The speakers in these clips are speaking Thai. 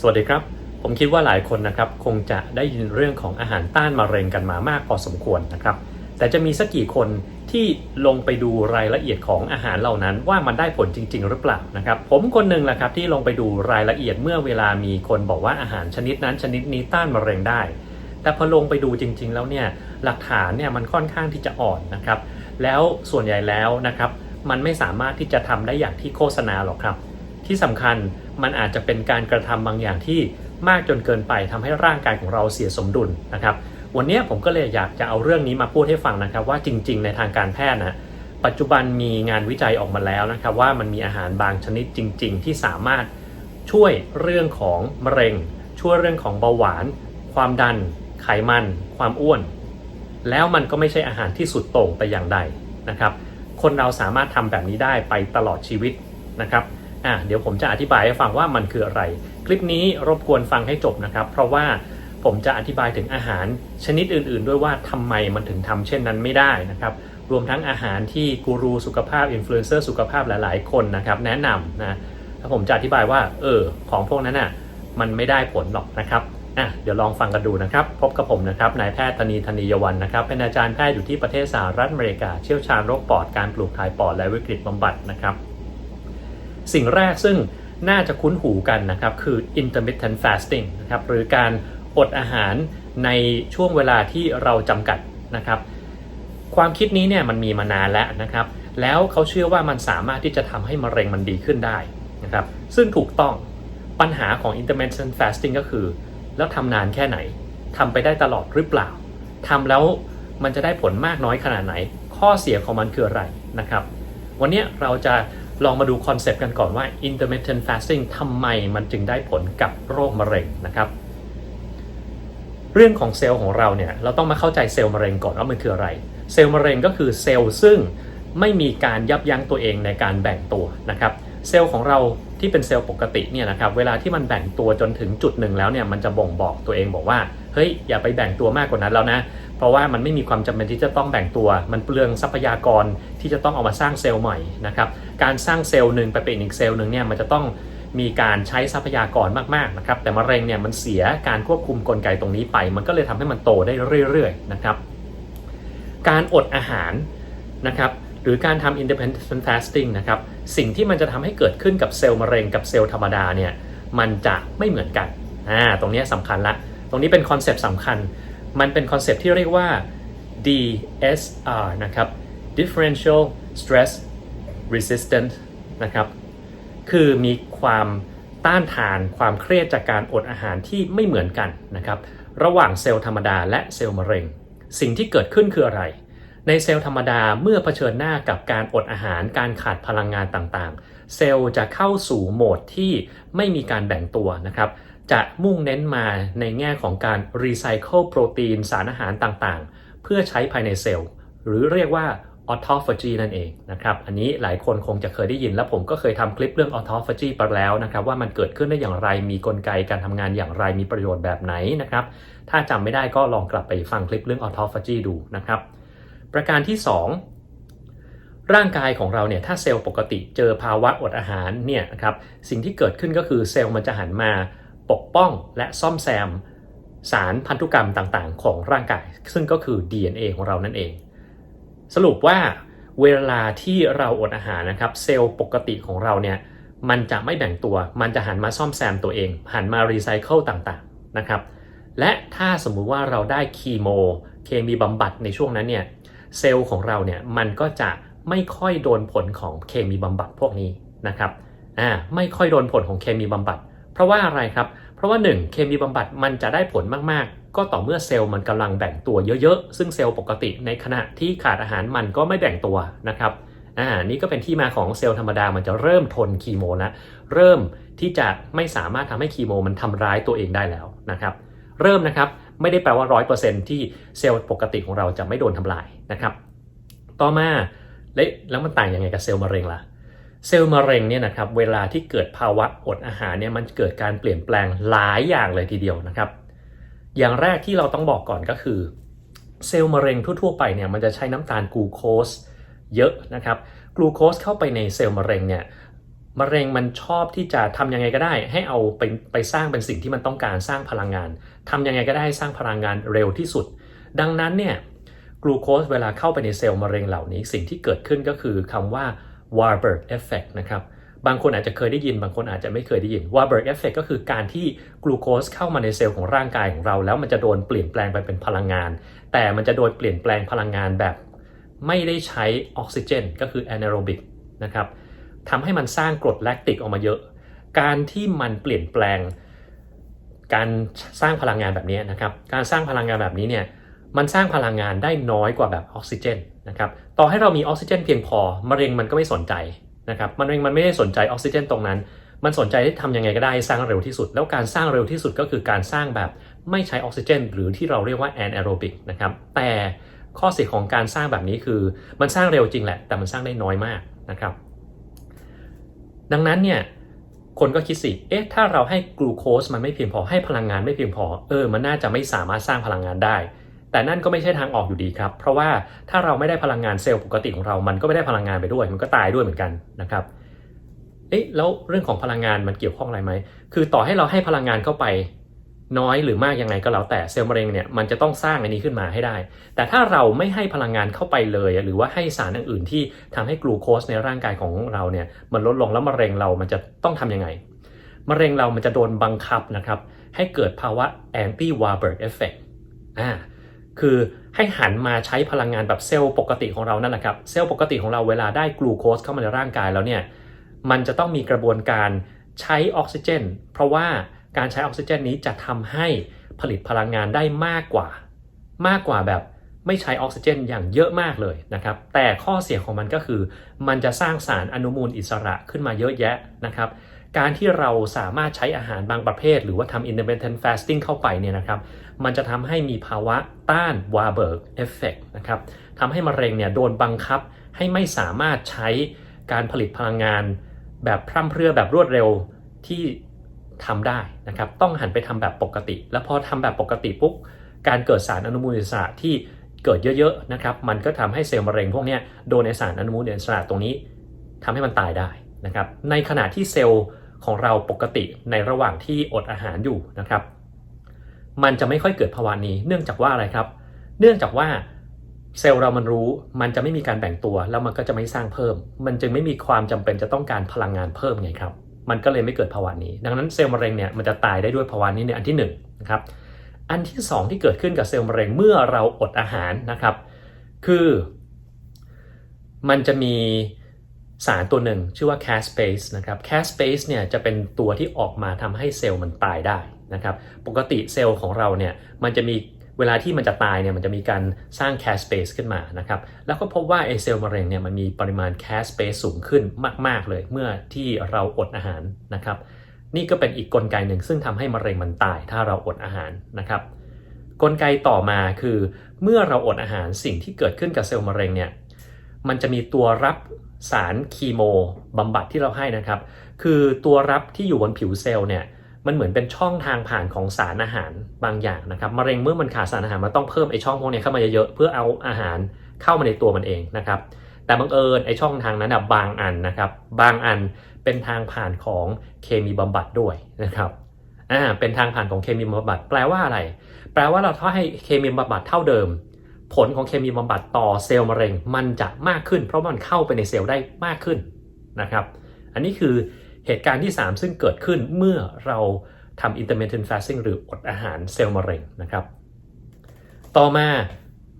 สวัสดีครับผมคิดว่าหลายคนนะครับคงจะได้ยินเรื่องของอาหารต้านมะเร็งกันมามากพอสมควรนะครับแต่จะมีสักกี่คนที่ลงไปดูรายละเอียดของอาหารเหล่านั้นว่ามันได้ผลจริงๆหรือเปล่านะครับผมคนหนึ่งแหละครับที่ลงไปดูรายละเอียดเมื่อเวลามีคนบอกว่าอาหารชนิดนั้นชนิดนี้ต้านมะเร็งได้แต่พอลงไปดูจริงๆแล้วเนี่ยหลักฐานเนี่ยมันค่อนข้างที่จะอ่อนนะครับแล้วส่วนใหญ่แล้วนะครับมันไม่สามารถที่จะทำได้อย่างที่โฆษณาหรอกครับที่สำคัญมันอาจจะเป็นการกระทำบางอย่างที่มากจนเกินไปทำให้ร่างกายของเราเสียสมดุลนะครับวันนี้ผมก็เลยอยากจะเอาเรื่องนี้มาพูดให้ฟังนะครับว่าจริงๆในทางการแพทย์นะปัจจุบันมีงานวิจัยออกมาแล้วนะครับว่ามันมีอาหารบางชนิดจริงๆที่สามารถช่วยเรื่องของมะเร็งช่วยเรื่องของเบาหวานความดันไขมันความอ้วนแล้วมันก็ไม่ใช่อาหารที่สุดโต่งแต่อย่างใดนะครับคนเราสามารถทำแบบนี้ได้ไปตลอดชีวิตนะครับเดี๋ยวผมจะอธิบายให้ฟังว่ามันคืออะไรคลิปนี้รบกวนฟังให้จบนะครับเพราะว่าผมจะอธิบายถึงอาหารชนิดอื่นๆด้วยว่าทำไมมันถึงทำเช่นนั้นไม่ได้นะครับรวมทั้งอาหารที่กูรูสุขภาพอินฟลูเอนเซอร์สุขภาพหลายๆคนนะครับแนะนำนะแล้วผมจะอธิบายว่าของพวกนั้นมันไม่ได้ผลหรอกนะครับเดี๋ยวลองฟังกันดูนะครับพบกับผมนะครับนายแพทย์ธนียวันนะครับเป็นอาจารย์แพทย์อยู่ที่ประเทศสหรัฐอเมริกาเชี่ยวชาญโรคปอดการปลูกถ่ายปอดและวิกฤตบำบัดนะครับสิ่งแรกซึ่งน่าจะคุ้นหูกันนะครับคือ intermittent fasting นะครับหรือการอดอาหารในช่วงเวลาที่เราจำกัดนะครับความคิดนี้เนี่ยมันมีมานานแล้วนะครับแล้วเขาเชื่อว่ามันสามารถที่จะทำให้มะเร็งมันดีขึ้นได้นะครับซึ่งถูกต้องปัญหาของ intermittent fasting ก็คือแล้วทำนานแค่ไหนทำไปได้ตลอดหรือเปล่าทำแล้วมันจะได้ผลมากน้อยขนาดไหนข้อเสียของมันคืออะไรนะครับวันนี้เราจะลองมาดูคอนเซปต์กันก่อนว่า intermittent fasting ทำไมมันจึงได้ผลกับโรคมะเร็งนะครับเรื่องของเซลล์ของเราเนี่ยเราต้องมาเข้าใจเซลล์มะเร็งก่อนว่ามันคืออะไรเซลล์มะเร็งก็คือเซลล์ซึ่งไม่มีการยับยั้งตัวเองในการแบ่งตัวนะครับเซลล์ของเราที่เป็นเซลล์ปกติเนี่ยนะครับเวลาที่มันแบ่งตัวจนถึงจุดหนึ่งแล้วเนี่ยมันจะบ่งบอกตัวเองบอกว่าเฮ้ยอย่าไปแบ่งตัวมากกว่านั้นแล้วนะเพราะว่ามันไม่มีความจำเป็นที่จะต้องแบ่งตัวมันเปลืองทรัพยากรที่จะต้องเอามาสร้างเซลล์ใหม่นะครับการสร้างเซลล์หนึ่งไปเป็นอีกเซลล์หนึ่งเนี่ยมันจะต้องมีการใช้ทรัพยากรมากๆนะครับแต่มะเร็งเนี่ยมันเสียการควบคุมกลไกตรงนี้ไปมันก็เลยทำให้มันโตได้เรื่อยๆนะครับการอดอาหารนะครับหรือการทำ intermittent fasting นะครับสิ่งที่มันจะทำให้เกิดขึ้นกับเซลล์มะเร็งกับเซลล์ธรรมดาเนี่ยมันจะไม่เหมือนกันตรงนี้สำคัญละตรงนี้เป็นคอนเซปต์สำคัญมันเป็นคอนเซปต์ที่เรียกว่า DSR นะครับ Differential Stress Resistance นะครับคือมีความต้านทานความเครียดจากการอดอาหารที่ไม่เหมือนกันนะครับระหว่างเซลล์ธรรมดาและเซลล์มะเร็งสิ่งที่เกิดขึ้นคืออะไรในเซลล์ธรรมดาเมื่อเผชิญหน้ากับการอดอาหารการขาดพลังงานต่างๆเซลล์จะเข้าสู่โหมดที่ไม่มีการแบ่งตัวนะครับจะมุ่งเน้นมาในแง่ของการรีไซเคิลโปรตีนสารอาหารต่างๆเพื่อใช้ภายในเซลล์หรือเรียกว่า autophagy นั่นเองนะครับอันนี้หลายคนคงจะเคยได้ยินและผมก็เคยทำคลิปเรื่อง autophagy ไปแล้วนะครับว่ามันเกิดขึ้นได้อย่างไรมีกลไกการทำงานอย่างไรมีประโยชน์แบบไหนนะครับถ้าจำไม่ได้ก็ลองกลับไปฟังคลิปเรื่อง autophagy ดูนะครับประการที่2ร่างกายของเราเนี่ยถ้าเซลล์ปกติเจอภาวะอดอาหารเนี่ยนะครับสิ่งที่เกิดขึ้นก็คือเซลล์มันจะหันมาปกป้องและซ่อมแซมสารพันธุกรรมต่างๆของร่างกายซึ่งก็คือ DNA ของเรานั่นเองสรุปว่าเวลาที่เราอดอาหารนะครับเซลล์ปกติของเราเนี่ยมันจะไม่แบ่งตัวมันจะหันมาซ่อมแซมตัวเองหันมารีไซเคิลต่างๆนะครับและถ้าสมมุติว่าเราได้คีโมเคมีบำบัดในช่วงนั้นเนี่ยเซลล์ของเราเนี่ยมันก็จะไม่ค่อยโดนผลของเคมีบำบัดพวกนี้นะครับไม่ค่อยโดนผลของเคมีบำบัดเพราะว่าอะไรครับเพราะว่า1เคมีบำบัดมันจะได้ผลมากๆก็ต่อเมื่อเซลล์มันกำลังแบ่งตัวเยอะๆซึ่งเซลล์ปกติในขณะที่ขาดอาหารมันก็ไม่แบ่งตัวนะครับนี่ก็เป็นที่มาของเซลล์ธรรมดามันจะเริ่มทนคีโมแล้วเริ่มที่จะไม่สามารถทำให้คีโมมันทำร้ายตัวเองได้แล้วนะครับเริ่มนะครับไม่ได้แปลว่า 100% ที่เซลล์ปกติของเราจะไม่โดนทำลายนะครับต่อมาแล้วมันต่างยังไงกับเซลล์มะเร็งล่ะเซลล์มะเร็งเนี่ยนะครับเวลาที่เกิดภาวะอดอาหารเนี่ยมันเกิดการเปลี่ยนแปลงหลายอย่างเลยทีเดียวนะครับอย่างแรกที่เราต้องบอกก่อนก็คือเซลล์มะเร็งทั่วๆไปเนี่ยมันจะใช้น้ำตาลกลูโคสเยอะนะครับกลูโคสเข้าไปในเซลล์มะเร็งเนี่ย มะเร็งมันชอบที่จะทำยังไงก็ได้ให้เอาไปสร้างเป็นสิ่งที่มันต้องการสร้างพลังงานทำยังไงก็ได้สร้างพลังงานเร็วที่สุดดังนั้นเนี่ยกลูโคสเวลาเข้าไปในเซลล์มะเร็งเหล่านี้สิ่งที่เกิดขึ้นก็คือคำว่า Warburg effect นะครับบางคนอาจจะเคยได้ยินบางคนอาจจะไม่เคยได้ยิน Warburg effect ก็คือการที่กลูโคสเข้ามาในเซลล์ของร่างกายของเราแล้วมันจะโดนเปลี่ยนแปลงไปเป็นพลังงานแต่มันจะโดนเปลี่ยนแปลงพลังงานแบบไม่ได้ใช้ออกซิเจนก็คือ anaerobic นะครับทำให้มันสร้างกรดแลคติกออกมาเยอะการที่มันเปลี่ยนแปลงการสร้างพลังงานแบบนี้นะครับการสร้างพลังงานแบบนี้เนี่ยมันสร้างพลังงานได้น้อยกว่าแบบออกซิเจนนะครับต่อให้เรามีออกซิเจนเพียงพอมะเร็งมันก็ไม่สนใจนะครับมะเร็งมันไม่ได้สนใจออกซิเจนตรงนั้นมันสนใจที่ทำยังไงก็ได้สร้างเร็วที่สุดแล้วการสร้างเร็วที่สุดก็คือการสร้างแบบไม่ใช้ออกซิเจนหรือที่เราเรียกว่า anaerobic นะครับแต่ข้อเสียของการสร้างแบบนี้คือมันสร้างเร็วจริงแหละแต่มันสร้างได้น้อยมากนะครับดังนั้นเนี่ยคนก็คิดสิถ้าเราให้กลูโคสมันไม่เพียงพอให้พลังงานไม่เพียงพอมันน่าจะไม่สามารถสร้างพลังงานได้แต่นั่นก็ไม่ใช่ทางออกอยู่ดีครับเพราะว่าถ้าเราไม่ได้พลังงานเซลล์ปกติของเรามันก็ไม่ได้พลังงานไปด้วยมันก็ตายด้วยเหมือนกันนะครับแล้วเรื่องของพลังงานมันเกี่ยวข้องอะไรไหมคือต่อให้เราให้พลังงานเข้าไปน้อยหรือมากยังไงก็แล้วแต่เซลล์มะเร็งเนี่ยมันจะต้องสร้างอันนี้ขึ้นมาให้ได้แต่ถ้าเราไม่ให้พลังงานเข้าไปเลยหรือว่าให้สารอื่นๆที่ทำให้กลูโคสในร่างกายของเราเนี่ยมันลดลงแล้วมะเร็งเรามันจะต้องทำยังไงมะเร็งเรามันจะโดนบังคับนะครับให้เกิดภาวะ anti Warburg effect คือให้หันมาใช้พลังงานแบบเซลล์ปกติของเรานั่นแหละครับเซลล์ปกติของเราเวลาได้กลูโคสเข้ามาในร่างกายแล้วเนี่ยมันจะต้องมีกระบวนการใช้ออกซิเจนเพราะว่าการใช้ออกซิเจนนี้จะทำให้ผลิตพลังงานได้มากกว่าแบบไม่ใช้ออกซิเจนอย่างเยอะมากเลยนะครับแต่ข้อเสียของมันก็คือมันจะสร้างสารอนุมูลอิสระขึ้นมาเยอะแยะนะครับการที่เราสามารถใช้อาหารบางประเภทหรือว่าทำ intermittent fasting เข้าไปเนี่ยนะครับมันจะทำให้มีภาวะต้าน Warburg effect นะครับทำให้มะเร็งเนี่ยโดนบังคับให้ไม่สามารถใช้การผลิตพลังงานแบบพร่ำเพรื่อแบบรวดเร็วที่ทำได้นะครับต้องหันไปทำแบบปกติแล้วพอทำแบบปกติปุ๊บการเกิดสารอนุมูลอิสระที่เกิดเยอะๆนะครับมันก็ทำให้เซลล์มะเร็งพวกนี้โดนในสารอนุมูลอิสระตรงนี้ทำให้มันตายได้นะครับในขณะที่เซลล์ของเราปกติในระหว่างที่อดอาหารอยู่นะครับมันจะไม่ค่อยเกิดภาวะนี้เนื่องจากว่าอะไรครับเนื่องจากว่าเซลล์เรามันรู้มันจะไม่มีการแบ่งตัวแล้วมันก็จะไม่สร้างเพิ่มมันจึงไม่มีความจำเป็นจะต้องการพลังงานเพิ่มไงครับมันก็เลยไม่เกิดภาวะนี้ดังนั้นเซลล์มะเร็งเนี่ยมันจะตายได้ด้วยภาวะนี้ในอันที่1นะครับอันที่2ที่เกิดขึ้นกับเซลล์มะเร็งเมื่อเราอดอาหารนะครับคือมันจะมีสารตัวหนึ่งชื่อว่า caspase นะครับ caspase เนี่ยจะเป็นตัวที่ออกมาทำให้เซลล์มันตายได้นะครับปกติเซลล์ของเราเนี่ยมันจะมีเวลาที่มันจะตายเนี่ยมันจะมีการสร้าง caspase ขึ้นมานะครับแล้วก็พบว่าไอเซลล์มะเร็งเนี่ยมันมีปริมาณ caspase สูงขึ้นมากๆเลยเมื่อที่เราอดอาหารนะครับนี่ก็เป็นอีกกลไกหนึ่งซึ่งทำให้มะเร็งมันตายถ้าเราอดอาหารนะครับกลไกต่อมาคือเมื่อเราอดอาหารสิ่งที่เกิดขึ้นกับเซลล์มะเร็งเนี่ยมันจะมีตัวรับสารคีโมบำบัดที่เราให้นะครับคือตัวรับที่อยู่บนผิวเซลล์เนี่ยมันเหมือนเป็นช่องทางผ่านของสารอาหารบางอย่างนะครับมะเร็งเมื่อมันขาดสารอาหารมันต้องเพิ่มไอช่องพวกนี้เข้ามาเยอะๆเพื่อเอาอาหารเข้ามาในตัวมันเองนะครับแต่บังเอิญไอช่องทางนั้นบางอันนะครับบางอันเป็นทางผ่านของเคมีบำบัดด้วยนะครับเป็นทางผ่านของเคมีบำบัดแปลว่าอะไรแปลว่าเราถ้าให้เคมีบำบัดเท่าเดิมผลของเคมีบำบัดต่อเซลล์มะเร็งมันจะมากขึ้นเพราะมันเข้าไปในเซลล์ได้มากขึ้นนะครับอันนี้คือเหตุการณ์ที่3ซึ่งเกิดขึ้นเมื่อเราทำ intermittent fasting หรืออดอาหารเซลล์มะเร็งนะครับต่อมา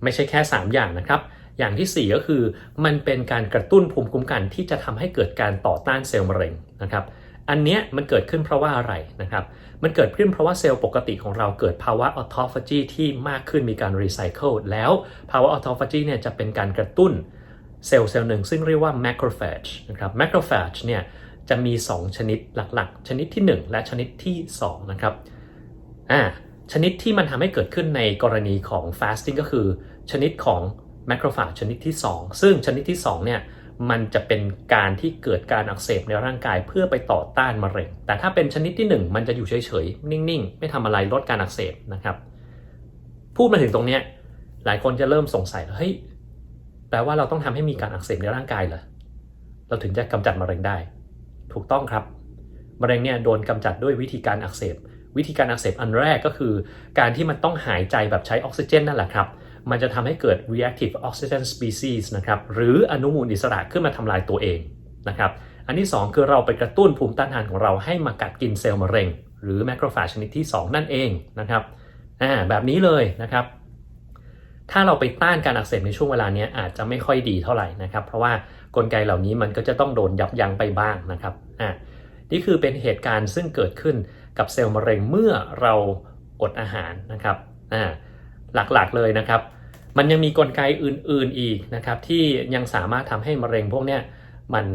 ไม่ใช่แค่3อย่างนะครับอย่างที่4ก็คือมันเป็นการกระตุ้นภูมิคุ้มกันที่จะทำให้เกิดการต่อต้านเซลล์มะเร็งนะครับอันเนี้ยมันเกิดขึ้นเพราะว่าอะไรนะครับมันเกิดขึ้นเพราะว่าเซลล์ปกติของเราเกิดภาวะ autophagy ที่มากขึ้นมีการ recycle แล้วภาวะ autophagy เนี่ยจะเป็นการกระตุ้นเซลล์หนึ่งซึ่งเรียกว่า macrophage นะครับ macrophage เนี่ยจะมี2ชนิดหลักๆชนิดที่1และชนิดที่2นะครับชนิดที่มันทำให้เกิดขึ้นในกรณีของ fasting ก็คือชนิดของ macrophage ชนิดที่2ซึ่งชนิดที่2เนี่ยมันจะเป็นการที่เกิดการอักเสบในร่างกายเพื่อไปต่อต้านมะเร็งแต่ถ้าเป็นชนิดที่1มันจะอยู่เฉยๆนิ่งๆไม่ทำอะไรลดการอักเสบนะครับพูดมาถึงตรงนี้หลายคนจะเริ่มสงสัยเฮ้ยแปลว่าเราต้องทำให้มีการอักเสบในร่างกายเหรอเราถึงจะกำจัดมะเร็งได้ ถูกต้องครับมะเร็งเนี่ยโดนกำจัดด้วยวิธีการอักเสบวิธีการอักเสบอันแรกก็คือการที่มันต้องหายใจแบบใช้ออกซิเจนนั่นแหละครับมันจะทำให้เกิด reactive oxygen species นะครับหรืออนุมูลอิสระขึ้นมาทำลายตัวเองนะครับอันที่2คือเราไปกระตุ้นภูมิต้านทานของเราให้มากัดกินเซลล์มะเร็งหรือแมคโครฟาจชนิดที่2นั่นเองนะครับแบบนี้เลยนะครับถ้าเราไปต้านการอักเสบในช่วงเวลานี้อาจจะไม่ค่อยดีเท่าไหร่นะครับเพราะว่ากลไกเหล่านี้มันก็จะต้องโดนยับยั้งไปบ้างนะครับนี่คือเป็นเหตุการณ์ซึ่งเกิดขึ้นกับเซลล์มะเร็งเมื่อเราอดอาหารนะครับหลักๆเลยนะครับมันยังมีกลไกอื่นๆอีกนะครับที่ยังสามารถทำให้มะเร็งพวกนี้มัน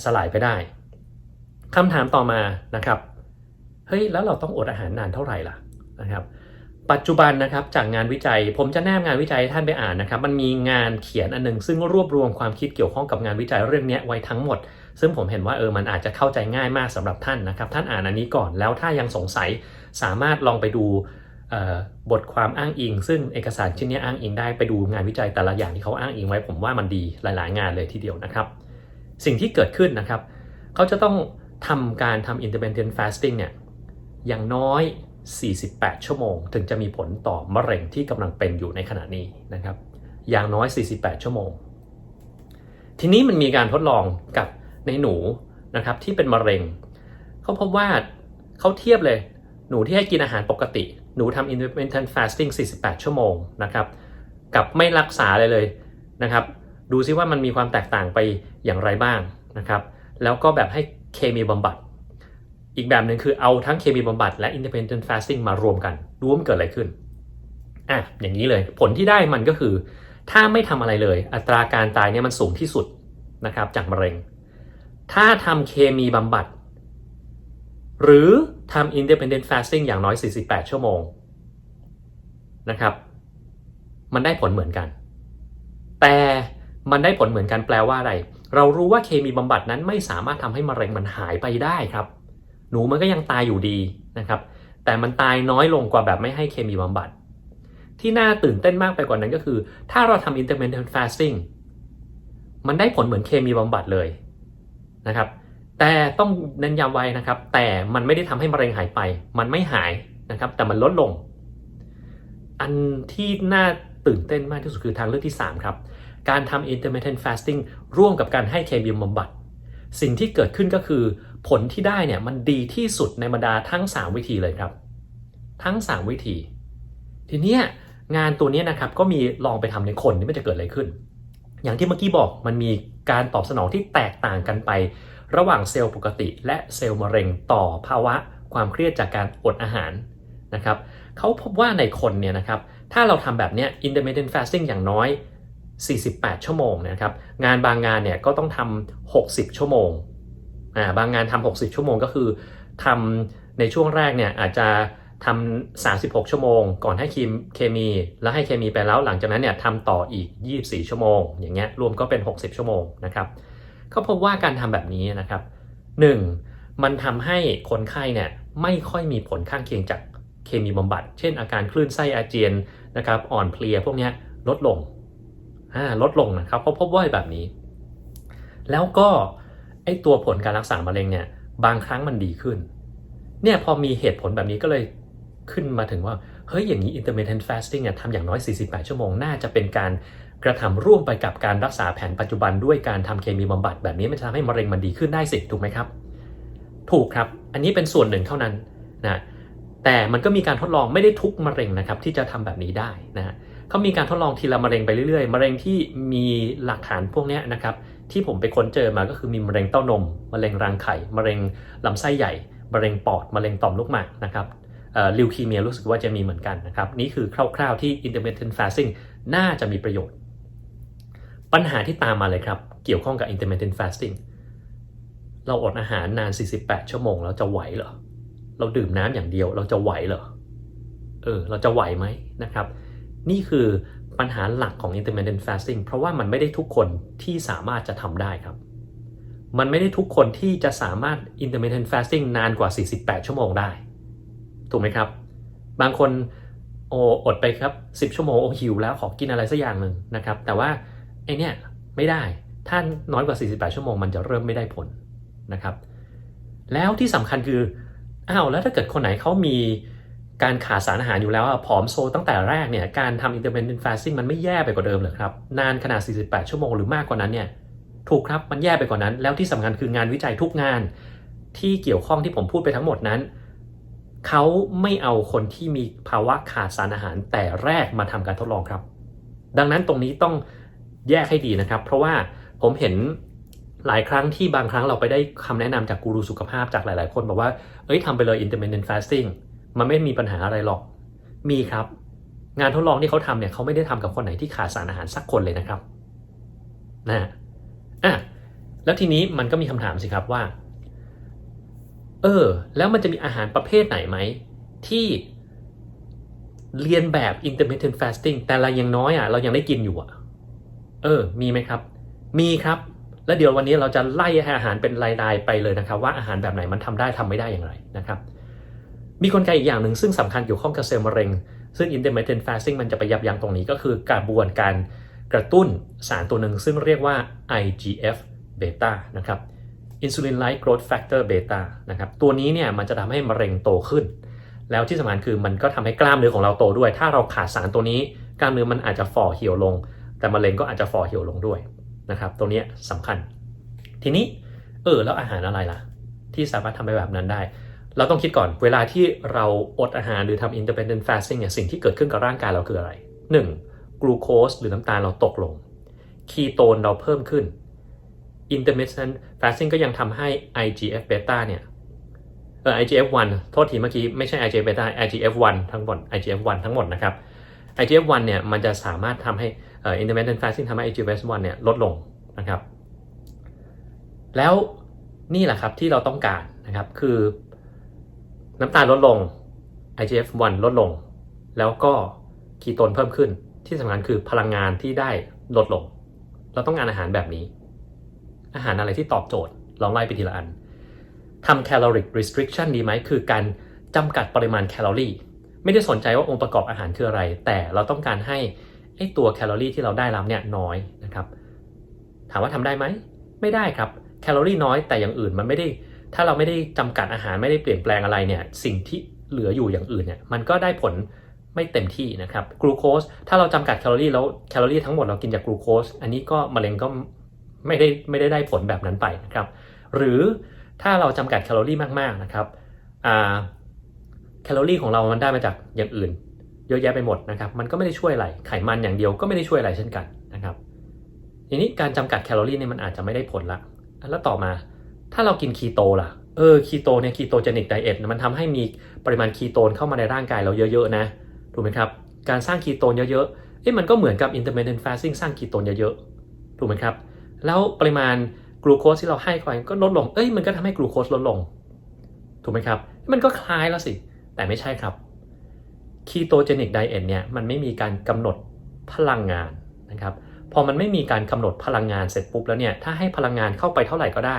สลายไปได้คำถามต่อมานะครับเฮ้ยแล้วเราต้องอดอาหารนานเท่าไหร่ล่ะนะครับปัจจุบันนะครับจากงานวิจัยผมจะแนบงานวิจัยให้ท่านไปอ่านนะครับมันมีงานเขียนอันนึงซึ่งรวบรวมความคิดเกี่ยวข้องกับงานวิจัยเรื่องนี้ไว้ทั้งหมดซึ่งผมเห็นว่ามันอาจจะเข้าใจง่ายมากสำหรับท่านนะครับท่านอ่านอันนี้ก่อนแล้วถ้ายังสงสัยสามารถลองไปดูบทความอ้างอิงซึ่งเอกสารชิ้นนี้อ้างอิงได้ไปดูงานวิจัยแต่ละอย่างที่เขาอ้างอิงไว้ผมว่ามันดีหลายๆงานเลยทีเดียวนะครับสิ่งที่เกิดขึ้นนะครับเขาจะต้องทำ intermittent fasting เนี่ยอย่างน้อย48 ชั่วโมงถึงจะมีผลต่อมะเร็งที่กำลังเป็นอยู่ในขณะนี้นะครับอย่างน้อย48 ชั่วโมงทีนี้มันมีการทดลองกับในหนูนะครับที่เป็นมะเร็งเขาพบว่าเขาเทียบเลยหนูที่ให้กินอาหารปกติหนูทำ intermittent fasting 48 ชั่วโมงนะครับกับไม่รักษาเลยนะครับดูซิว่ามันมีความแตกต่างไปอย่างไรบ้างนะครับแล้วก็แบบให้เคมีบำบัดอีกแบบหนึ่งคือเอาทั้งเคมีบำบัดและ intermittent fasting มารวมกันดูว่ามันเกิดอะไรขึ้นอย่างนี้เลยผลที่ได้มันก็คือถ้าไม่ทำอะไรเลยอัตราการตายเนี่ยมันสูงที่สุดนะครับจากมะเร็งถ้าทำเคมีบำบัดหรือทำ intermittent fasting อย่างน้อย48 ชั่วโมงนะครับมันได้ผลเหมือนกันแต่มันได้ผลเหมือนกันแปลว่าอะไรเรารู้ว่าเคมีบำบัดนั้นไม่สามารถทำให้มะเร็งมันหายไปได้ครับหนูมันก็ยังตายอยู่ดีนะครับแต่มันตายน้อยลงกว่าแบบไม่ให้เคมีบำบัดที่น่าตื่นเต้นมากไปกว่านั้นก็คือถ้าเราทำ intermittent fasting มันได้ผลเหมือนเคมีบำบัดเลยนะครับแต่ต้องเน้นย้ำไว้นะครับแต่มันไม่ได้ทำให้มะเร็งหายไปมันไม่หายนะครับแต่มันลดลงอันที่น่าตื่นเต้นมากที่สุดคือทางเลือกที่3ครับการทำ intermittent fasting ร่วมกับการให้เคมีบำบัดสิ่งที่เกิดขึ้นก็คือผลที่ได้เนี่ยมันดีที่สุดในบรรดาทั้ง3วิธีเลยครับทั้ง3วิธีทีเนี้ยงานตัวนี้นะครับก็มีลองไปทำในคนนี่มันจะเกิดอะไรขึ้นอย่างที่เมื่อกี้บอกมันมีการตอบสนองที่แตกต่างกันไประหว่างเซลล์ปกติและเซลล์มะเร็งต่อภาวะความเครียดจากการอดอาหารนะครับเขาพบว่าในคนเนี่ยนะครับถ้าเราทำแบบนี้ intermittent fasting อย่างน้อย48 ชั่วโมงนะครับงานบางงานเนี่ยก็ต้องทำ60 ชั่วโมงบางงานทำ60 ชั่วโมงก็คือทำในช่วงแรกเนี่ยอาจจะทำ36 ชั่วโมงก่อนให้เคมีแล้วให้เคมีไปแล้วหลังจากนั้นเนี่ยทำต่ออีก24 ชั่วโมงอย่างเงี้ยรวมก็เป็น60 ชั่วโมงนะครับเขาพบว่าการทำแบบนี้นะครับ1มันทำให้คนไข้เนี่ยไม่ค่อยมีผลข้างเคียงจากเคมีบำบัดเช่นอาการคลื่นไส้อาเจียนนะครับอ่อนเพลียพวกนี้ลดลงนะครับเขาพบว่าแบบนี้แล้วก็ไอตัวผลการรักษามะเร็งเนี่ยบางครั้งมันดีขึ้นเนี่ยพอมีเหตุผลแบบนี้ก็เลยขึ้นมาถึงว่าเฮ้ยอย่างนี้ intermittent fasting เนี่ยทำอย่างน้อย48 ชั่วโมงน่าจะเป็นการกระทำร่วมไปกับการรักษาแผนปัจจุบันด้วยการทำเคมีบำบัดแบบนี้มันจะทำให้มะเร็งมันดีขึ้นได้สิถูกไหมครับถูกครับอันนี้เป็นส่วนหนึ่งเท่านั้นนะแต่มันก็มีการทดลองไม่ได้ทุกมะเร็งนะครับที่จะทำแบบนี้ได้นะเขามีการทดลองทีละมะเร็งไปเรื่อยๆมะเร็งที่มีหลักฐานพวกนี้นะครับที่ผมไปค้นเจอมาก็คือมีมะเร็งเต้านมมะเร็งรังไข่มะเร็งลำไส้ใหญ่มะเร็งปอดมะเร็งต่อมลูกหมากนะครับลิวคีเมียรู้สึกว่าจะมีเหมือนกันนะครับนี่คือคร่าวๆที่ intermittent fasting น่าจะมีประโยชน์ปัญหาที่ตามมาเลยครับเกี่ยวข้องกับ intermittent fasting เราอดอาหารนาน48 ชั่วโมงแล้วจะไหวเหรอเราดื่มน้ำอย่างเดียวเราจะไหวเหรอเราจะไหวไหมนะครับนี่คือปัญหาหลักของ intermittent fasting เพราะว่ามันไม่ได้ทุกคนที่สามารถจะทำได้ครับมันไม่ได้ทุกคนที่จะสามารถ intermittent fasting นานกว่า48 ชั่วโมงได้ถูกไหมครับบางคนอดไปครับ10 ชั่วโมงหิวแล้วขอกินอะไรสักอย่างหนึ่งนะครับแต่ว่าไอเนี้ยไม่ได้ถ้าน้อยกว่า48 ชั่วโมงมันจะเริ่มไม่ได้ผลนะครับ แล้วที่สำคัญคือแล้วถ้าเกิดคนไหนเขามีการขาดสารอาหารอยู่แล้วผอมโซตั้งแต่แรกเนี่ยการทำ intermittent fasting มันไม่แย่ไปกว่าเดิมเหรอครับนานขนาด48ชั่วโมงหรือมากกว่านั้นเนี่ยถูกครับมันแย่ไปกว่านั้นแล้วที่สำคัญคืองานวิจัยทุกงานที่เกี่ยวข้องที่ผมพูดไปทั้งหมดนั้นเขาไม่เอาคนที่มีภาวะขาดสารอาหารแต่แรกมาทำการทดลองครับดังนั้นตรงนี้ต้องแยกให้ดีนะครับเพราะว่าผมเห็นหลายครั้งที่บางครั้งเราไปได้คำแนะนำจากกูรูสุขภาพจากหลายๆคนบอกว่าทำไปเลย intermittent fasting มันไม่มีปัญหาอะไรหรอกมีครับงานทดลองที่เขาทำเนี่ยเขาไม่ได้ทำกับคนไหนที่ขาดสารอาหารสักคนเลยนะครับแล้วทีนี้มันก็มีคำถามสิครับว่าแล้วมันจะมีอาหารประเภทไหนไหมที่เรียนแบบ intermittent fasting แต่เรายังน้อยเรายังได้กินอยู่มีไหมครับมีครับแล้วเดี๋ยววันนี้เราจะไล่อาหารเป็นรายๆไปเลยนะครับว่าอาหารแบบไหนมันทำได้ทำไม่ได้อย่างไรนะครับมีกลไกอีกอย่างหนึ่งซึ่งสำคัญเกี่ยวข้องกับเซลล์มะเร็งซึ่ง intermittent fasting มันจะไปยับยั้งตรงนี้ก็คือกระบวนการกระตุ้นสารตัวหนึ่งซึ่งเรียกว่า IGF beta นะครับ insulin-like growth factor beta นะครับตัวนี้เนี่ยมันจะทำให้มะเร็งโตขึ้นแล้วที่สำคัญคือมันก็ทำให้กล้ามเนื้อของเราโตด้วยถ้าเราขาดสารตัวนี้กล้ามเนื้อมันอาจจะฝ่อเหี่ยวลงแต่มะเร็งก็อาจจะฝ่อเหี่ยวลงด้วยนะครับตัวนี้สำคัญทีนี้แล้วอาหารอะไรล่ะที่สามารถทำให้แบบนั้นได้เราต้องคิดก่อนเวลาที่เราอดอาหารหรือทำ intermittent fasting เนี่ยสิ่งที่เกิดขึ้นกับร่างกายเราคืออะไร 1. กลูโคสหรือน้ำตาลเราตกลงคีโตนเราเพิ่มขึ้น intermittent fasting ก็ยังทำให้ IGF beta เนี่ย IGF-1 โทษทีเมื่อกี้ไม่ใช่ IGF beta IGF-1 ทั้งหมด IGF-1 ทั้งหมดนะครับ IGF-1 เนี่ยมันจะสามารถทำให้intermittent fasting ทำให้ IGF-1 เนี่ยลดลงนะครับแล้วนี่แหละครับที่เราต้องการนะครับคือน้ำตาลลดลง IGF-1 ลดลงแล้วก็คีโตนเพิ่มขึ้นที่สำคัญคือพลังงานที่ได้ลดลงเราต้องการอาหารแบบนี้อาหารอะไรที่ตอบโจทย์ลองไล่ไปทีละอันทำ caloric restriction ดีไหมคือการจำกัดปริมาณแคลอรี่ไม่ได้สนใจว่าองค์ประกอบอาหารคืออะไรแต่เราต้องการให้ตัวแคลอรี่ที่เราได้รับเนี่ยน้อยนะครับถามว่าทำได้ไหมไม่ได้ครับแคลอรี่น้อยแต่อย่างอื่นมันไม่ได้ถ้าเราไม่ได้จำกัดอาหารไม่ได้เปลี่ยนแปลงอะไรเนี่ยสิ่งที่เหลืออยู่อย่างอื่นเนี่ยมันก็ได้ผลไม่เต็มที่นะครับกลูโคสถ้าเราจำกัดแคลอรี่แล้วแคลอรี่ทั้งหมดเรากินจากกลูโคสอันนี้ก็มะเร็งก็ไม่ได้ผลแบบนั้นไปนะครับหรือถ้าเราจำกัดแคลอรี่มากๆนะครับแคลอรี่ของเรามันได้มาจากอย่างอื่นเยอะแยะไปหมดนะครับมันก็ไม่ได้ช่วยอะไรไขมันอย่างเดียวก็ไม่ได้ช่วยอะไรเช่นกันนะครับทีนี้การจำกัดแคลอรี่เนี่ยมันอาจจะไม่ได้ผลละแล้วต่อมาถ้าเรากินคีโตล่ะคีโตเนี่ยคีโตเจนิกไดเอทมันทำให้มีปริมาณคีโตนเข้ามาในร่างกายเราเยอะๆนะถูกไหมครับการสร้างคีโตนเยอะๆมันก็เหมือนกับ intermittent fasting สร้างคีโตนเยอะๆถูกไหมครับแล้วปริมาณกลูโคสที่เราให้ไปก็ลดลงมันก็ทำให้กลูโคสลดลงถูกไหมครับมันก็คล้ายแล้วสิแต่ไม่ใช่ครับคีโตเจนิกไดเอทเนี่ยมันไม่มีการกำหนดพลังงานนะครับพอมันไม่มีการกำหนดพลังงานเสร็จปุ๊บแล้วเนี่ยถ้าให้พลังงานเข้าไปเท่าไหร่ก็ได้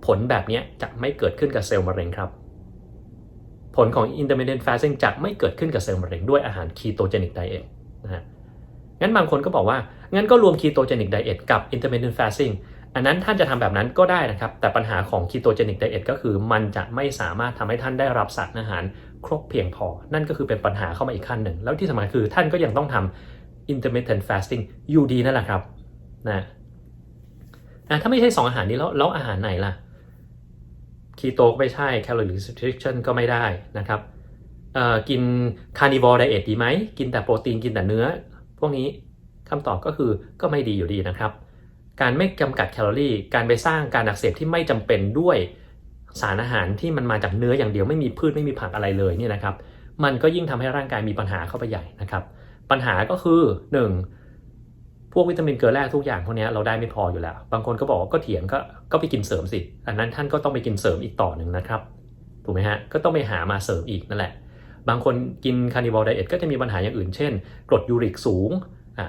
ผลแบบนี้จะไม่เกิดขึ้นกับเซลล์มะเร็งครับผลของ intermittent fasting จะไม่เกิดขึ้นกับเซลล์มะเร็งด้วยอาหาร ketogenic diet นะฮะงั้นบางคนก็บอกว่างั้นก็รวม ketogenic diet กับ intermittent fasting อันนั้นท่านจะทำแบบนั้นก็ได้นะครับแต่ปัญหาของ ketogenic diet ก็คือมันจะไม่สามารถทำให้ท่านได้รับสารอาหารครบเพียงพอนั่นก็คือเป็นปัญหาเข้ามาอีกขั้นหนึ่งแล้วที่สำคัญคือท่านก็ยังต้องทำ intermittent fasting อยู่ดีนั่นแหละครับนะถ้าไม่ใช่2อาหารนี้แล้วอาหารไหนล่ะคีโตก็ไม่ใช่ calorie restriction ก็ไม่ได้นะครับกิน carnivore diet ดีไหมกินแต่โปรตีนกินแต่เนื้อพวกนี้คำตอบก็คือก็ไม่ดีอยู่ดีนะครับการไม่จำกัดแคลอรี่การไปสร้างการอักเสบที่ไม่จำเป็นด้วยสารอาหารที่มันมาจากเนื้ออย่างเดียวไม่มีพืชไม่มีผักอะไรเลยเนี่ยนะครับมันก็ยิ่งทำให้ร่างกายมีปัญหาเข้าไปใหญ่นะครับปัญหาก็คือ 1. พวกวิตามินเกลือแร่ทุกอย่างพวกนี้เราได้ไม่พออยู่แล้วบางคนก็บอกว่าก็เถียงก็ไปกินเสริมสิอันนั้นท่านก็ต้องไปกินเสริมอีกต่อหนึ่งนะครับถูกไหมฮะก็ต้องไปหามาเสริมอีกนั่นแหละบางคนกินคาร์นิวอลไดเอทก็จะมีปัญหาอย่างอื่นเช่นกรดยูริกสูง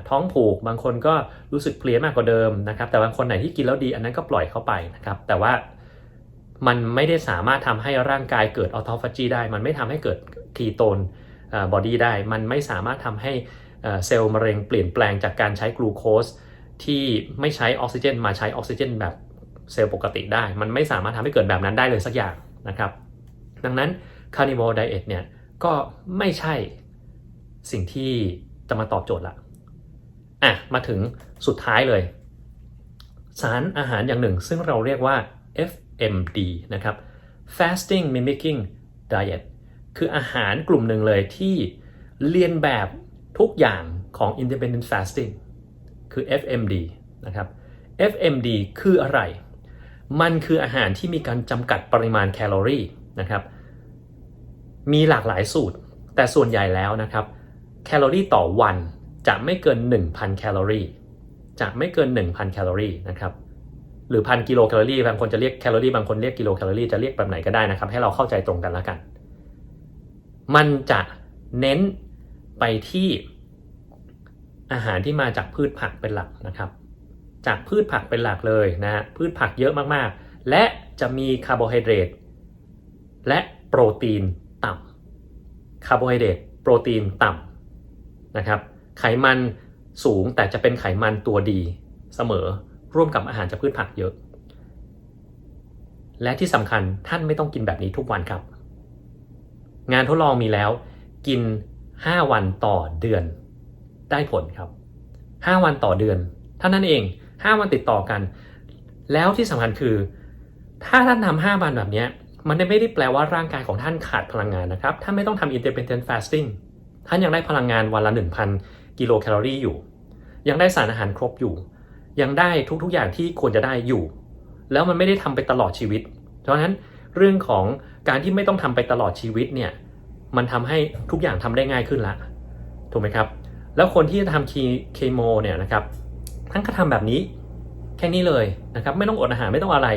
ท้องผูกบางคนก็รู้สึกเพลียมากกว่าเดิมนะครับแต่บางคนไหนที่กินแล้วดีอันนั้นก็ปล่อยเข้าไปนะครับแต่ว่ามันไม่ได้สามารถทำให้ร่างกายเกิดออโตฟาจีได้มันไม่ทำให้เกิดคีโตนบอดี้ได้มันไม่สามารถทำให้เซลล์มะเร็งเปลี่ยนแปลงจากการใช้กลูโคสที่ไม่ใช้ออกซิเจนมาใช้ออกซิเจนแบบ เซลล์ปกติได้มันไม่สามารถทำให้เกิดแบบนั้นได้เลยสักอย่างนะครับดังนั้น Carnivore Diet เนี่ยก็ไม่ใช่สิ่งที่จะมาตอบโจทย์ละมาถึงสุดท้ายเลยสารอาหารอย่างหนึ่งซึ่งเราเรียกว่า FMD นะครับ Fasting Mimicking Diet คืออาหารกลุ่มหนึ่งเลยที่เรียนแบบทุกอย่างของ Intermittent Fasting คือ FMD นะครับ FMD คืออะไรมันคืออาหารที่มีการจำกัดปริมาณแคลอรี่นะครับมีหลากหลายสูตรแต่ส่วนใหญ่แล้วนะครับแคลอรี่ต่อวันจะไม่เกิน 1,000 แคลอรี่จะไม่เกิน 1,000 แคลอรี่นะครับหรือ 1,000 กิโลแคลอรี่บางคนจะเรียกแคลอรี่บางคนเรียกกิโลแคลอรี่จะเรียกแบบไหนก็ได้นะครับให้เราเข้าใจตรงกันแล้วกันมันจะเน้นไปที่อาหารที่มาจากพืชผักเป็นหลักนะครับจากพืชผักเป็นหลักเลยนะพืชผักเยอะมากๆและจะมีคาร์โบไฮเดรตและโปรตีนต่ำคาร์โบไฮเดรตโปรตีนต่ำนะครับไขมันสูงแต่จะเป็นไขมันตัวดีเสมอร่วมกับอาหารจากพืชผักเยอะและที่สำคัญท่านไม่ต้องกินแบบนี้ทุกวันครับงานทดลองมีแล้วกิน5 วันต่อเดือนได้ผลครับ5 วันต่อเดือนเท่านั้นเอง5 วันติดต่อกันแล้วที่สำคัญคือถ้าท่านทำ5 วันแบบนี้มันไม่ได้แปลว่าร่างกายของท่านขาดพลังงานนะครับท่านไม่ต้องทำ intermittent fasting ท่านยังได้พลังงานวันละ 1,000 กิโลแคลอรี่อยู่ยังได้สารอาหารครบอยู่ยังได้ทุกๆอย่างที่ควรจะได้อยู่แล้วมันไม่ได้ทำไปตลอดชีวิตเพราะฉะนั้นเรื่องของการที่ไม่ต้องทำไปตลอดชีวิตเนี่ยมันทำให้ทุกอย่างทำได้ง่ายขึ้นละถูกไหมครับแล้วคนที่จะทำเคมีเนี่ยนะครับท่านก็ทำแบบนี้แค่นี้เลยนะครับไม่ต้องอดอาหารไม่ต้องอะไร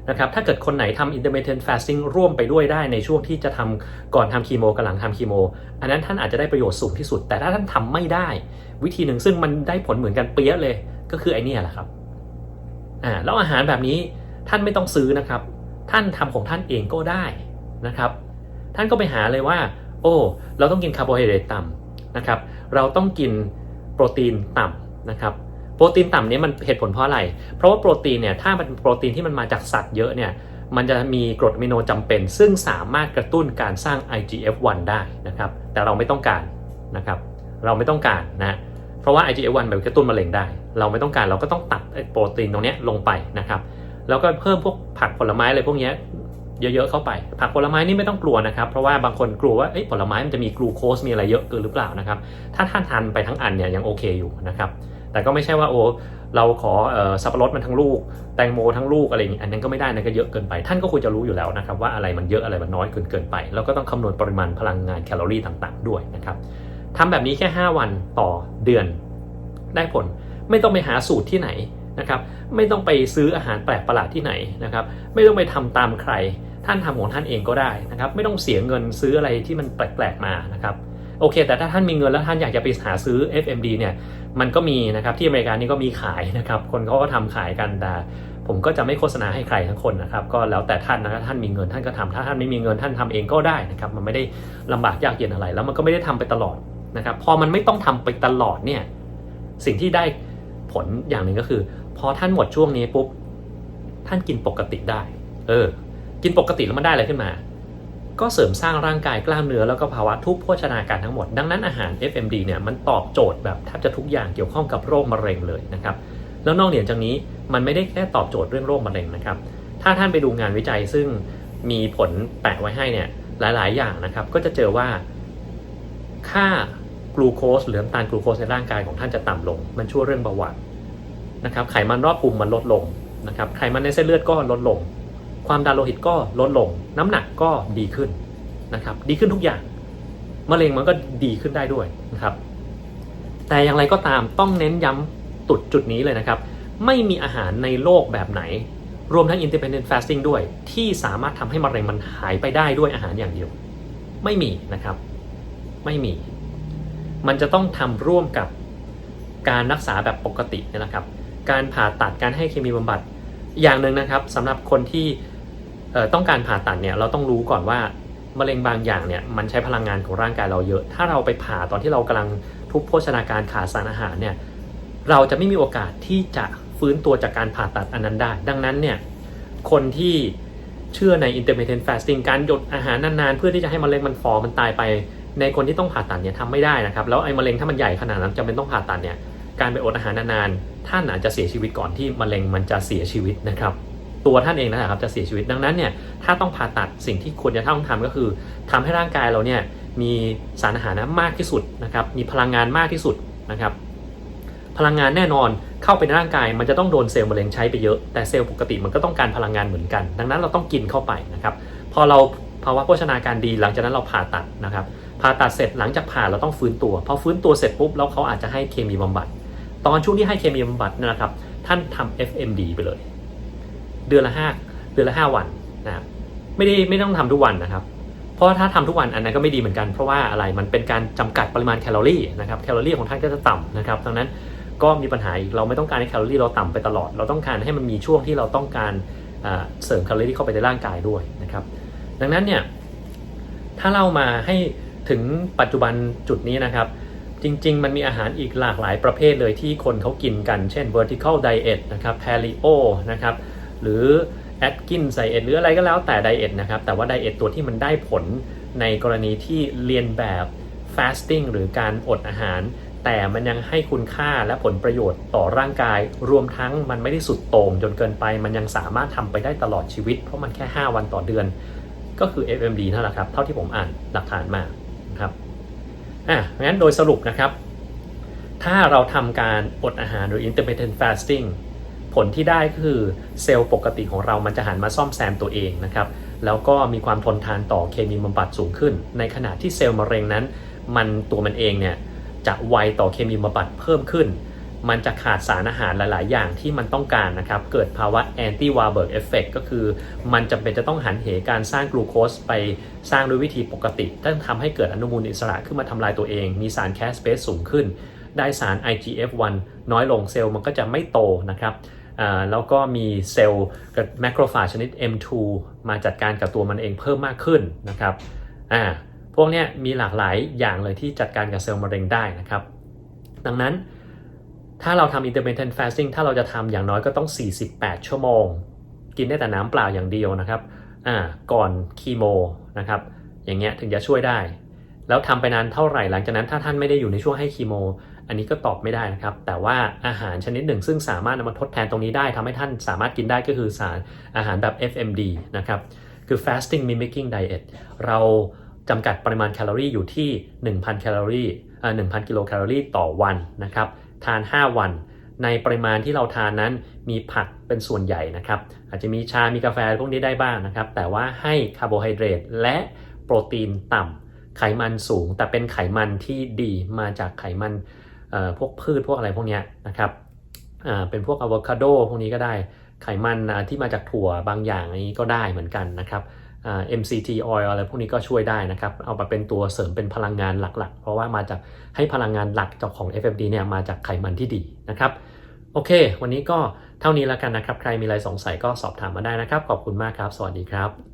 นะครับถ้าเกิดคนไหนทำ intermittent fasting ร่วมไปด้วยได้ในช่วงที่จะทำก่อนทำคีโมกับหลังทำคีโมอันนั้นท่านอาจจะได้ประโยชน์สูงที่สุดแต่ถ้าท่านทำไม่ได้วิธีหนึ่งซึ่งมันได้ผลเหมือนกันเปี้ยเลยก็คือไอ้นี่แหละครับแล้วอาหารแบบนี้ท่านไม่ต้องซื้อนะครับท่านทำของท่านเองก็ได้นะครับท่านก็ไปหาเลยว่าเราต้องกินคาร์โบไฮเดรตต่ำนะครับเราต้องกินโปรตีนต่ำนะครับโปรตีนต่ำนี้มันเหตุผลเพราะอะไรเพราะว่าโปรตีนเนี่ยถ้ามันเป็นโปรตีนที่มันมาจากสัตว์เยอะเนี่ยมันจะมีกรดอะมิโนจำเป็นซึ่งสามารถกระตุ้นการสร้าง IGF-1 ได้นะครับแต่เราไม่ต้องการนะครับเราไม่ต้องการนะเพราะว่า IGF-1 มันกระตุ้นมะเร็งได้เราไม่ต้องการเราก็ต้องตัดโปรตีนตรงนี้ลงไปนะครับแล้วก็เพิ่มพวกผักผลไม้อะไรพวกนี้เยอะๆเข้าไปผักผลไม้นี่ไม่ต้องกลัวนะครับเพราะว่าบางคนกลัวว่าผลไม้มันจะมีกลูโคสมีอะไรเยอะเกินหรือเปล่านะครับถ้าท่านทานไปทั้งอันเนี่ยยังโอเคอยู่นะครับแต่ก็ไม่ใช่ว่าเราขอสับปะรดมันทั้งลูกแตงโมทั้งลูกอะไรอย่างนี้อันนั้นก็ไม่ได้นะก็เยอะเกินไปท่านก็ควรจะรู้อยู่แล้วนะครับว่าอะไรมันเยอะอะไรมันน้อยเกินไปแล้วก็ต้องคำนวณปริมาณพลังงานแคลอรี่ต่างๆด้วยนะครับทำแบบนี้แค่5 วันต่อเดือนได้ผลไม่ต้องไปหาสูตรที่ไหนนะครับไม่ต้องไปซื้ออาหารแปลกประหลาดที่ไหนนะครับไม่ต้องไปทำตามใครท่านทำของท่านเองก็ได้นะครับไม่ต้องเสียเงินซื้ออะไรที่มันแปลกๆมานะครับโอเคแต่ถ้าท่านมีเงินแล้วท่านอยากจะไปหาซื้อ FMD เนี่ยมันก็มีนะครับที่อเมริกานี่ก็มีขายนะครับคนเขาก็ทำขายกันแต่ผมก็จะไม่โฆษณาให้ใครทั้งคนนะครับก็แล้วแต่ท่านนะครับท่านมีเงินท่านก็ทำถ้าท่านไม่มีเงินท่านทำเองก็ได้นะครับมันไม่ได้ลำบากยากเย็นอะไรแล้วมันก็ไม่ได้ทำไปตลอดนะครับพอมันไม่ต้องทำไปตลอดเนี่ยสิ่งที่ได้ผลอย่างหนึ่งก็คือพอท่านหมดช่วงนี้ปุ๊บท่านกินปกติได้กินปกติแล้วมันได้อะไรขึ้นมาก็เสริมสร้างร่างกายกล้ามเนื้อแล้วก็ภาวะทุกโภชนาการทั้งหมดดังนั้นอาหาร FMD เนี่ยมันตอบโจทย์แบบแทบจะทุกอย่างเกี่ยวข้องกับโรคมะเร็งเลยนะครับแล้วนอกเหนือจากนี้มันไม่ได้แค่ตอบโจทย์เรื่องโรคมะเร็งนะครับถ้าท่านไปดูงานวิจัยซึ่งมีผลแปะไว้ให้เนี่ยหลายๆอย่างนะครับก็จะเจอว่าค่ากลูโคสหรือน้ำตาลกลูโคสในร่างกายของท่านจะต่ำลงมันช่วยเรื่องเบาหวานนะครับไขมันรอบพุงมันลดลงนะครับไขมันในเส้นเลือดก็ลดลงความดันโลหิตก็ลดลงน้ำหนักก็ดีขึ้นนะครับดีขึ้นทุกอย่างมะเร็งมันก็ดีขึ้นได้ด้วยนะครับแต่อย่างไรก็ตามต้องเน้นย้ำจุดนี้เลยนะครับไม่มีอาหารในโลกแบบไหนรวมทั้ง intermittent fasting ด้วยที่สามารถทำให้มะเร็งมันหายไปได้ด้วยอาหารอย่างเดียวไม่มีนะครับไม่มีมันจะต้องทำร่วมกับการรักษาแบบปกตินี่แหละครับการผ่าตัดการให้เคมีบำบัดอย่างหนึ่งนะครับสำหรับคนที่ต้องการผ่าตัดเนี่ยเราต้องรู้ก่อนว่ามะเร็งบางอย่างเนี่ยมันใช้พลังงานของร่างกายเราเยอะถ้าเราไปผ่าตอนที่เรากำลังทุพโภชนาการขาดสารอาหารเนี่ยเราจะไม่มีโอกาสที่จะฟื้นตัวจากการผ่าตัดอันนั้นได้ดังนั้นเนี่ย คนที่เชื่อใน intermittent fasting การหยุดอาหารนานๆเพื่อที่จะให้มะเร็งมันฝ่อมันตายไปในคนที่ต้องผ่าตัดเนี่ยทำไม่ได้นะครับแล้วไอ้มะเร็งถ้ามันใหญ่ขนาดนั้นจำเป็นต้องผ่าตัดเนี่ยการไปอดอาหารนานๆท่านอาจจะเสียชีวิตก่อนที่มะเร็งมันจะเสียชีวิตนะครับตัวท่านเองนะครับจะเสียชีวิตดังนั้นเนี่ยถ้าต้องผ่าตัดสิ่งที่ควรจะต้องทำก็คือทำให้ร่างกายเราเนี่ยมีสารอาหารมากที่สุดนะครับมีพลังงานมากที่สุดนะครับพลังงานแน่นอนเข้าไปในร่างกายมันจะต้องโดนเซลล์มะเร็งใช้ไปเยอะแต่เซลล์ปกติมันก็ต้องการพลังงานเหมือนกันดังนั้นเราต้องกินเข้าไปนะครับพอเราภาวะโภชนาการดีหลังจากนั้นเราผ่าตัดนะครับผ่าตัดเสร็จหลังจากผ่าเราต้องฟื้นตัวพอฟื้นตัวเสร็จปุ๊บแล้วเขาอาจจะให้เคมีบำบัดตอนช่วงที่ให้เคมีบำบัดนะครับท่านทำ FMD ไปเลยเดือนละ5วันนะครับไม่ต้องทำทุกวันนะครับเพราะถ้าทำทุกวันอันนั้นก็ไม่ดีเหมือนกันเพราะว่าอะไรมันเป็นการจำกัดปริมาณแคลอรี่นะครับแคลอรี่ของท่านก็จะต่ำนะครับดังนั้นก็มีปัญหาเราไม่ต้องการให้แคลอรี่เราต่ำไปตลอดเราต้องการให้มันมีช่วงที่เราต้องการเสริมแคลอรี่เข้าไปในร่างกายด้วยนะครับดังนั้นเนี่ยถ้าเรามาให้ถึงปัจจุบันจุดนี้นะครับจริงๆมันมีอาหารอีกหลากหลายประเภทเลยที่คนเขากินกันเช่น vertical diet นะครับ paleo นะครับหรือ Atkins diet หรืออะไรก็แล้วแต่ diet นะครับแต่ว่า diet ตัวที่มันได้ผลในกรณีที่เรียนแบบ fasting หรือการอดอาหารแต่มันยังให้คุณค่าและผลประโยชน์ต่อร่างกายรวมทั้งมันไม่ได้สุดโต่งจนเกินไปมันยังสามารถทำไปได้ตลอดชีวิตเพราะมันแค่5วันต่อเดือนก็คือ FMD นั่นแหละครับเท่าที่ผมอ่านหลักฐานมาครับงั้นโดยสรุปนะครับถ้าเราทำการอดอาหารหรือ intermittent fasting ผลที่ได้ก็คือเซลล์ปกติของเรามันจะหันมาซ่อมแซมตัวเองนะครับแล้วก็มีความทนทานต่อเคมีบำบัดสูงขึ้นในขณะที่เซลล์มะเร็งนั้นตัวมันเองเนี่ยจะไวต่อเคมีบำบัดเพิ่มขึ้นมันจะขาดสารอาหารหลายๆอย่างที่มันต้องการนะครับเกิดภาวะ anti Warburg effect ก็คือมันจำเป็นจะต้องหันเหการสร้างกลูโคสไปสร้างด้วยวิธีปกติต้องทำให้เกิดอนุมูลอิสระขึ้นมาทำลายตัวเองมีสารแคสเปซสูงขึ้นได้สาร IGF-1 น้อยลงเซลล์มันก็จะไม่โตนะครับแล้วก็มีเซลล์กับแมคโครฟาจชนิด M2 มาจัดการกับตัวมันเองเพิ่มมากขึ้นนะครับพวกนี้มีหลากหลายอย่างเลยที่จัดการกับเซลล์มะเร็งได้นะครับดังนั้นถ้าเราทำ intermittent fasting ถ้าเราจะทำอย่างน้อยก็ต้อง48ชั่วโมงกินได้แต่น้ำเปล่าอย่างเดียวนะครับก่อนคีโมนะครับอย่างเงี้ยถึงจะช่วยได้แล้วทำไปนานเท่าไหร่หลังจากนั้นถ้าท่านไม่ได้อยู่ในช่วงให้คีโมอันนี้ก็ตอบไม่ได้นะครับแต่ว่าอาหารชนิดหนึ่งซึ่งสามารถนำมาทดแทนตรงนี้ได้ทำให้ท่านสามารถกินได้ก็คืออาหารแบบ FMD นะครับคือ fasting mimicking diet เราจำกัดปริมาณแคลอรี่อยู่ที่ 1,000 แคลอรี่1,000 กิโลแคลอรี่ต่อวันนะครับทาน5วันในปริมาณที่เราทานนั้นมีผักเป็นส่วนใหญ่นะครับอาจจะมีชามีกาแฟพวกนี้ได้บ้างนะครับแต่ว่าให้คาร์โบไฮเดรตและโปรตีนต่ำไขมันสูงแต่เป็นไขมันที่ดีมาจากไขมันพวกพืชพวกอะไรพวกนี้นะครับเป็นพวกอะโวคาโดพวกนี้ก็ได้ไขมันที่มาจากถั่วบางอย่างนี้ก็ได้เหมือนกันนะครับMCT oil อะไรพวกนี้ก็ช่วยได้นะครับเอามาเป็นตัวเสริมเป็นพลังงานหลักๆเพราะว่ามาจากให้พลังงานหลักจากของ FMD เนี่ยมาจากไขมันที่ดีนะครับโอเควันนี้ก็เท่านี้แล้วกันนะครับใครมีอะไรสงสัยก็สอบถามมาได้นะครับขอบคุณมากครับสวัสดีครับ